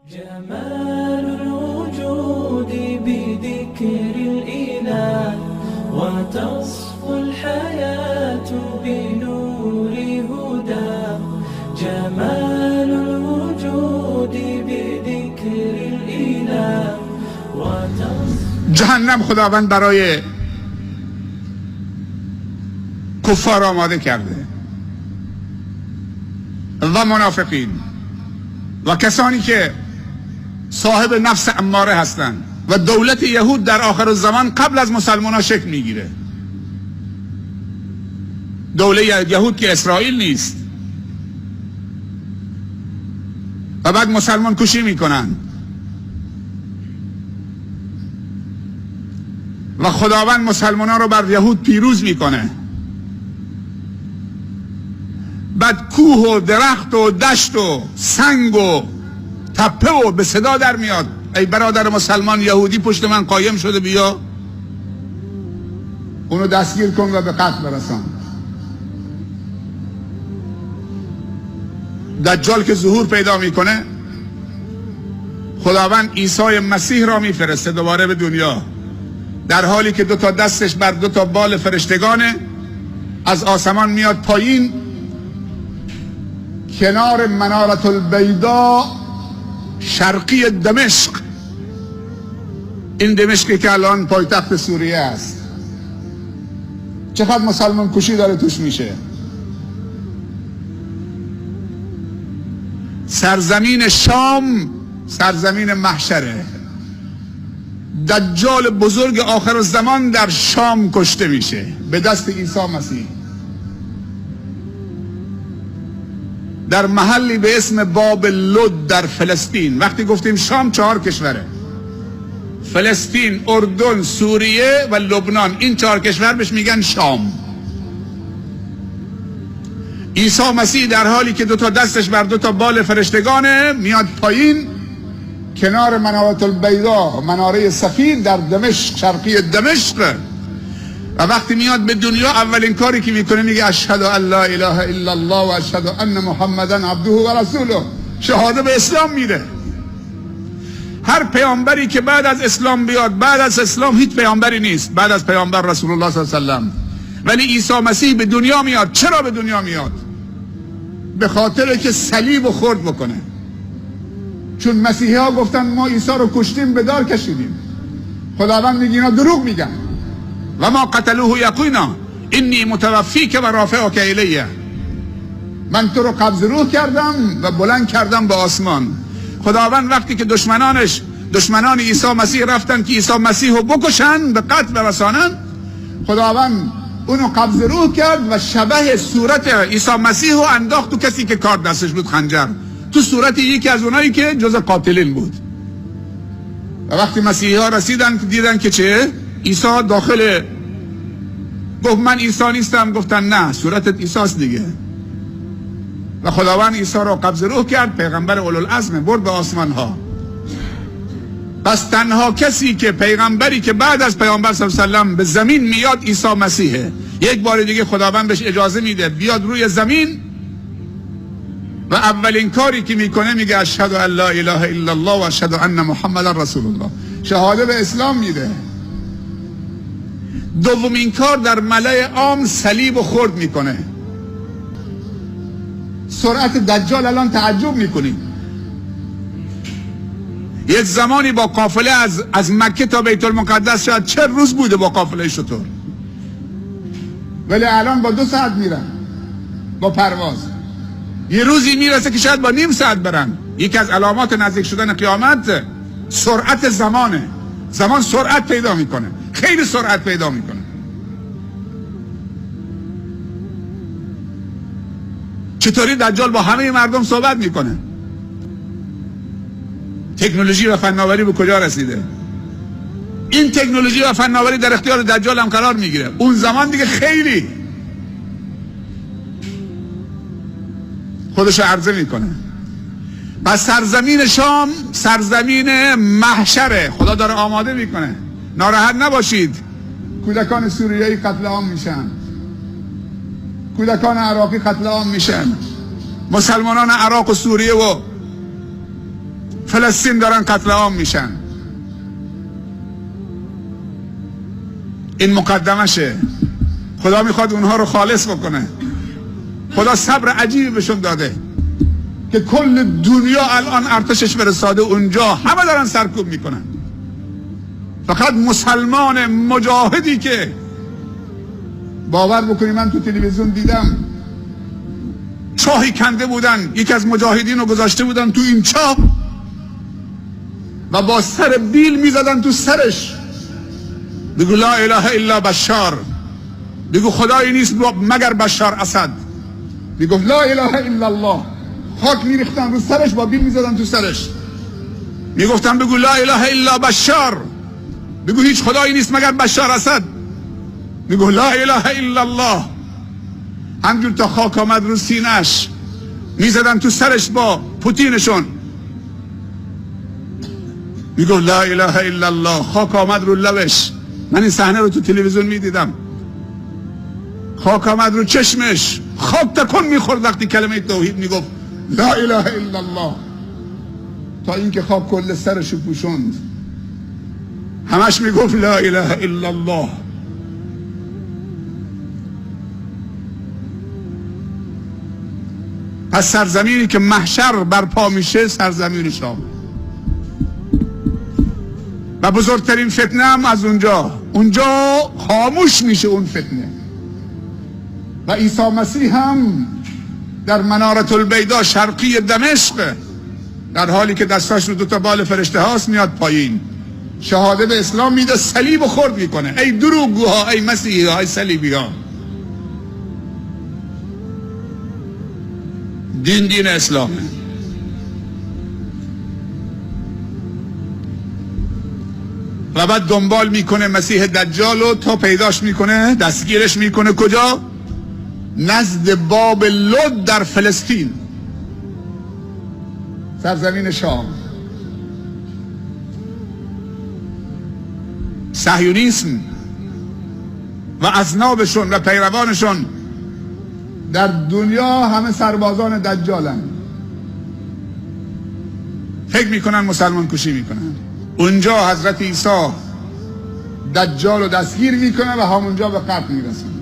جمال الوجود بذكر الإله وتصفو الحياة بنور هدى. جمال الوجود بذكر الإله وتصفو. جهنم خداوند برای کفار آماده کرده و منافقین و کسانی که صاحب نفس اماره هستند و دولت یهود در آخر الزمان قبل از مسلمان ها شکل میگیره. دولت یهود که اسرائیل نیست و بعد مسلمان کشی میکنن و خداوند مسلمان ها رو بر یهود پیروز میکنه. بعد کوه و درخت و دشت و سنگ و تپه و به صدا در میاد ای برادر مسلمان یهودی پشت من قایم شده، بیا اونو دستگیر کن و به قتل برسان. دجال که ظهور پیدا میکنه، خداوند عیسی مسیح را میفرسته دوباره به دنیا، در حالی که 2 دستش بر 2 بال فرشتگانه، از آسمان میاد پایین کنار منارة البیضاء شرقی دمشق. این دمشقی که الان پایتخت سوریه است. چقدر مسلمان کشی داره توش میشه. سرزمین شام سرزمین محشره. دجال بزرگ آخر الزمان در شام کشته میشه به دست عیسی مسیح، در محلی به اسم باب لد در فلسطین. وقتی گفتیم شام 4 کشوره: فلسطین، اردن، سوریه و لبنان. این 4 کشور بهش میگن شام. عیسی مسیح در حالی که 2 دستش بر 2 بال فرشتگانه میاد پایین کنار منارة البیضاء، مناره سفید در دمشق، شرقی دمشق. و وقتی میاد به دنیا اولین کاری که میکنه میگه اشهد ان لا اله الا الله و اشهد ان محمدا عبده و رسوله. شهاده به اسلام میده. هر پیامبری که بعد از اسلام بیاد، بعد از اسلام هیچ پیامبری نیست بعد از پیامبر رسول الله صلی الله علیه و سلم. ولی عیسی مسیح به دنیا میاد. چرا به دنیا میاد؟ به خاطر که صلیب رو خرد بکنه. چون مسیحی ها گفتن ما عیسی رو کشتیم، به دار کشیدیم. خداوند میگه اینا دروغ میگن. و ما قتلوه یقینا انی متوفیک و رافعک الیه. من تو رو قبض روح کردم و بلند کردم به آسمان. خداوند وقتی که دشمنان عیسی مسیح رفتن که عیسی مسیح رو بکشن، به قتل برسانن، خداوند اونو قبض روح کرد و شبه صورت عیسی مسیح رو انداخت تو کسی که کار دستش بود، خنجر، تو صورت یکی از اونایی که جز قاتلین بود. و وقتی مسیحی ها رسیدن دیدن که چه؟ عیسی داخل، گفت من عیسی نیستم. گفتن نه، صورتت عیسی است دیگه. و خداوند عیسی را قبض روح کرد، پیغمبر اولوالعزم، برد به آسمان ها. پس تنها کسی که پیغمبری که بعد از پیامبر صلی الله علیه و سلم به زمین میاد عیسی مسیحه. یک بار دیگه خداوند بهش اجازه میده بیاد روی زمین و اولین کاری که میکنه میگه اشهد ان لا اله الا الله و اشهد ان محمدا رسول الله. شهاده به اسلام میده. دومین کار در ملأ عام صلیب و خرد میکنه. سرعت دجال الان تعجب میکنید. یک زمانی با قافله از مکه تا بیت المقدس شاید 40 روز بوده با قافله شطور، ولی الان با 2 ساعت میرن با پرواز. یه روزی میرسه که شاید با نیم ساعت برن. یکی از علامات نزدیک شدن قیامت سرعت زمانه. زمان سرعت پیدا میکنه، خیلی سرعت پیدا میکنه. چطوری دجال با همه مردم صحبت میکنه؟ تکنولوژی و فناوری به کجا رسیده؟ این تکنولوژی و فناوری در اختیار دجال هم قرار میگیره. اون زمان دیگه خیلی خودشو عرضه میکنه. پس سرزمین شام سرزمین محشره. خدا داره آماده میکنه. ناراحت نباشید، کودکان سوریه‌ای قتل عام میشن، کودکان عراقی قتل عام میشن، مسلمانان عراق و سوریه و فلسطین دارن قتل عام میشن. این مقدمشه. خدا میخواد اونها رو خالص بکنه. خدا صبر عجیبی بهشون داده که کل دنیا الان ارتشش فرستاده اونجا، همه دارن سرکوب میکنن. فقط مسلمان مجاهدی که باور بکنی، من تو تلویزیون دیدم چاهی کنده بودن، یکی از مجاهدین رو گذاشته بودن تو این چاه و با سر بیل میزدن تو سرش، بگو لا اله الا بشار، بگو خدایی نیست مگر بشار اسد، بگو لا اله الا الله. خاک میریختن رو سرش، با بیل میزدن تو سرش، میگفتن بگو لا اله الا بشار، بگو هیچ خدایی نیست مگر بشار اسد، بگو لا اله الا الله. همجور تا خاک آمد رو سینه‌اش، میزدن تو سرش با پوتینشون، میگو لا اله الا الله. خاک آمد رو لبش، من این صحنه رو تو تلویزیون میدیدم. خاک آمد رو چشمش، خاک تکون میخورد وقتی کلمه توحید میگفت لا اله الا الله، تا اینکه خاک کل سرش رو پوشوند. همش میگفت لا اله الا الله. پس سرزمینی که محشر برپا میشه سرزمین شام، و بزرگترین فتنه هم از اونجا خاموش میشه اون فتنه. و عیسی مسیح هم در منارة البیضا شرقی دمشق، در حالی که دستاش رو دوتا بال فرشته هاست، میاد پایین، شهاده به اسلام میده، صلیب خورد میکنه. ای دروغگوها، ای مسیحی ها، ای صلیبی ها، دین اسلامه. و بعد دنبال میکنه مسیح دجال رو تا پیداش میکنه، دستگیرش میکنه. کجا؟ نزد باب لد در فلسطین، سرزمین شام. صهیونیسم و اذنابشون و پیروانشون در دنیا همه سربازان دجالن، فکر میکنن مسلمان کشی میکنن. اونجا حضرت عیسی دجال رو دستگیر میکنه و همونجا به قتل میرسن.